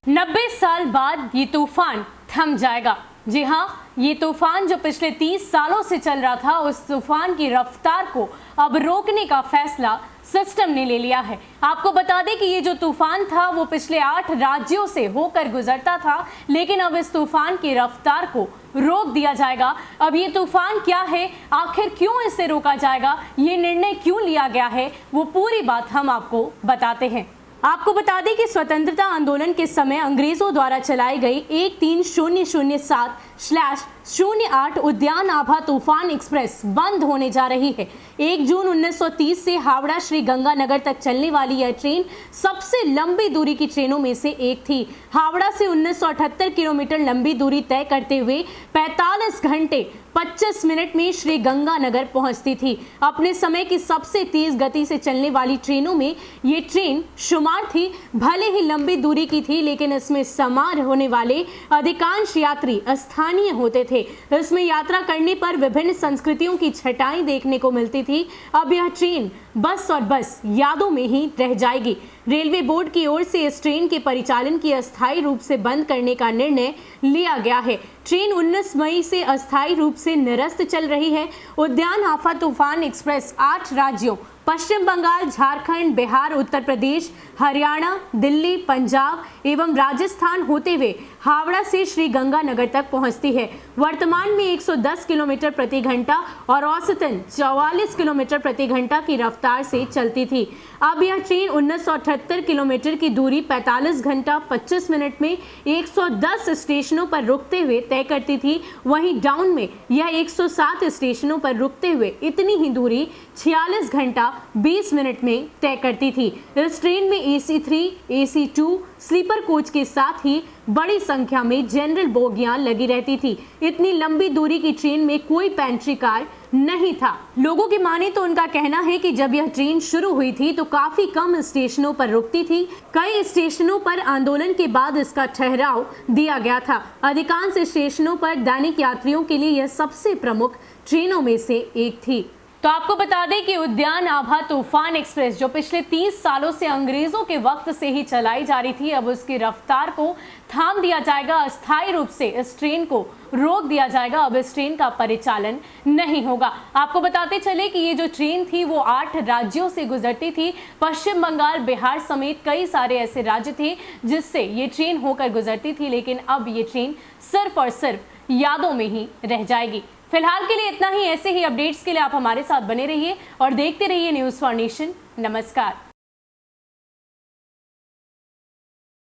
90 साल बाद ये तूफान थम जाएगा। जी हाँ, ये तूफान जो पिछले 30 सालों से चल रहा था, उस तूफान की रफ्तार को अब रोकने का फैसला सिस्टम ने ले लिया है। आपको बता दें कि ये जो तूफान था वो पिछले 8 राज्यों से होकर गुजरता था, लेकिन अब इस तूफान की रफ्तार को रोक दिया जाएगा। अब ये तूफान क्या है, आखिर क्यों इसे रोका जाएगा, ये निर्णय क्यों लिया गया है, वो पूरी बात हम आपको बताते हैं। आपको बता दें कि स्वतंत्रता आंदोलन के समय अंग्रेजों द्वारा चलाई गई 13007/08 उद्यान आभा तूफान एक्सप्रेस बंद होने जा रही है। 1 जून 1930 से हावड़ा श्री गंगानगर तक चलने वाली यह ट्रेन सबसे लंबी दूरी की ट्रेनों में से एक थी। हावड़ा से 1978 किलोमीटर लंबी दूरी तय करते हुए 45 घंटे 25 मिनट में श्री गंगानगर पहुंचती थी। अपने समय की सबसे तेज गति से चलने वाली ट्रेनों में ये ट्रेन शुमार थी। भले ही लंबी दूरी की थी, लेकिन इसमें सवार होने वाले अधिकांश यात्री स्थानीय होते थे। इसमें यात्रा करने पर विभिन्न संस्कृतियों की छटाई देखने को मिलती थी। अब यह ट्रेन बस और बस यादों में ही रह जाएगी। रेलवे बोर्ड की ओर से इस ट्रेन के परिचालन की अस्थायी रूप से बंद करने का निर्णय लिया गया है। ट्रेन 19 मई से अस्थायी रूप से निरस्त चल रही है। उद्यान आभा तूफान एक्सप्रेस 8 राज्यों पश्चिम बंगाल, झारखंड, बिहार, उत्तर प्रदेश, हरियाणा, दिल्ली, पंजाब एवं राजस्थान होते हुए हावड़ा से श्री गंगानगर तक पहुंचती है। वर्तमान में 110 किलोमीटर प्रति घंटा और औसतन 44 किलोमीटर प्रति घंटा की रफ्तार से चलती थी। अब यह ट्रेन 1978 किलोमीटर की दूरी 45 घंटा 25 मिनट में 110 स्टेशनों पर रुकते हुए तय करती थी। वहीं डाउन में यह 107 स्टेशनों पर रुकते हुए इतनी ही दूरी 46 घंटा 20 मिनट में तय करती थी। इस ट्रेन में AC3, AC2 स्लीपर कोच के साथ ही बड़ी संख्या में जनरल बोगियां लगी रहती थी। इतनी लंबी दूरी की ट्रेन में कोई पेंट्री कार नहीं था। लोगों की माने तो उनका कहना है कि जब यह ट्रेन शुरू हुई थी तो काफी कम स्टेशनों पर रुकती थी। कई स्टेशनों पर आंदोलन के बाद इसका ठहराव दिया गया था। अधिकांश स्टेशनों पर दैनिक यात्रियों के लिए यह सबसे प्रमुख ट्रेनों में से एक थी। तो आपको बता दें कि उद्यान आभा तूफान एक्सप्रेस जो पिछले 30 सालों से अंग्रेजों के वक्त से ही चलाई जा रही थी, अब उसकी रफ्तार को थाम दिया जाएगा। अस्थायी रूप से इस ट्रेन को रोक दिया जाएगा। अब इस ट्रेन का परिचालन नहीं होगा। आपको बताते चले कि ये जो ट्रेन थी वो 8 राज्यों से गुजरती थी। पश्चिम बंगाल, बिहार समेत कई सारे ऐसे राज्य थे जिससे ये ट्रेन होकर गुजरती थी, लेकिन अब ये ट्रेन सिर्फ और सिर्फ यादों में ही रह जाएगी। फिलहाल के लिए इतना ही। ऐसे ही अपडेट्स के लिए आप हमारे साथ बने रहिए और देखते रहिए न्यूज़ फॉर नेशन। नमस्कार।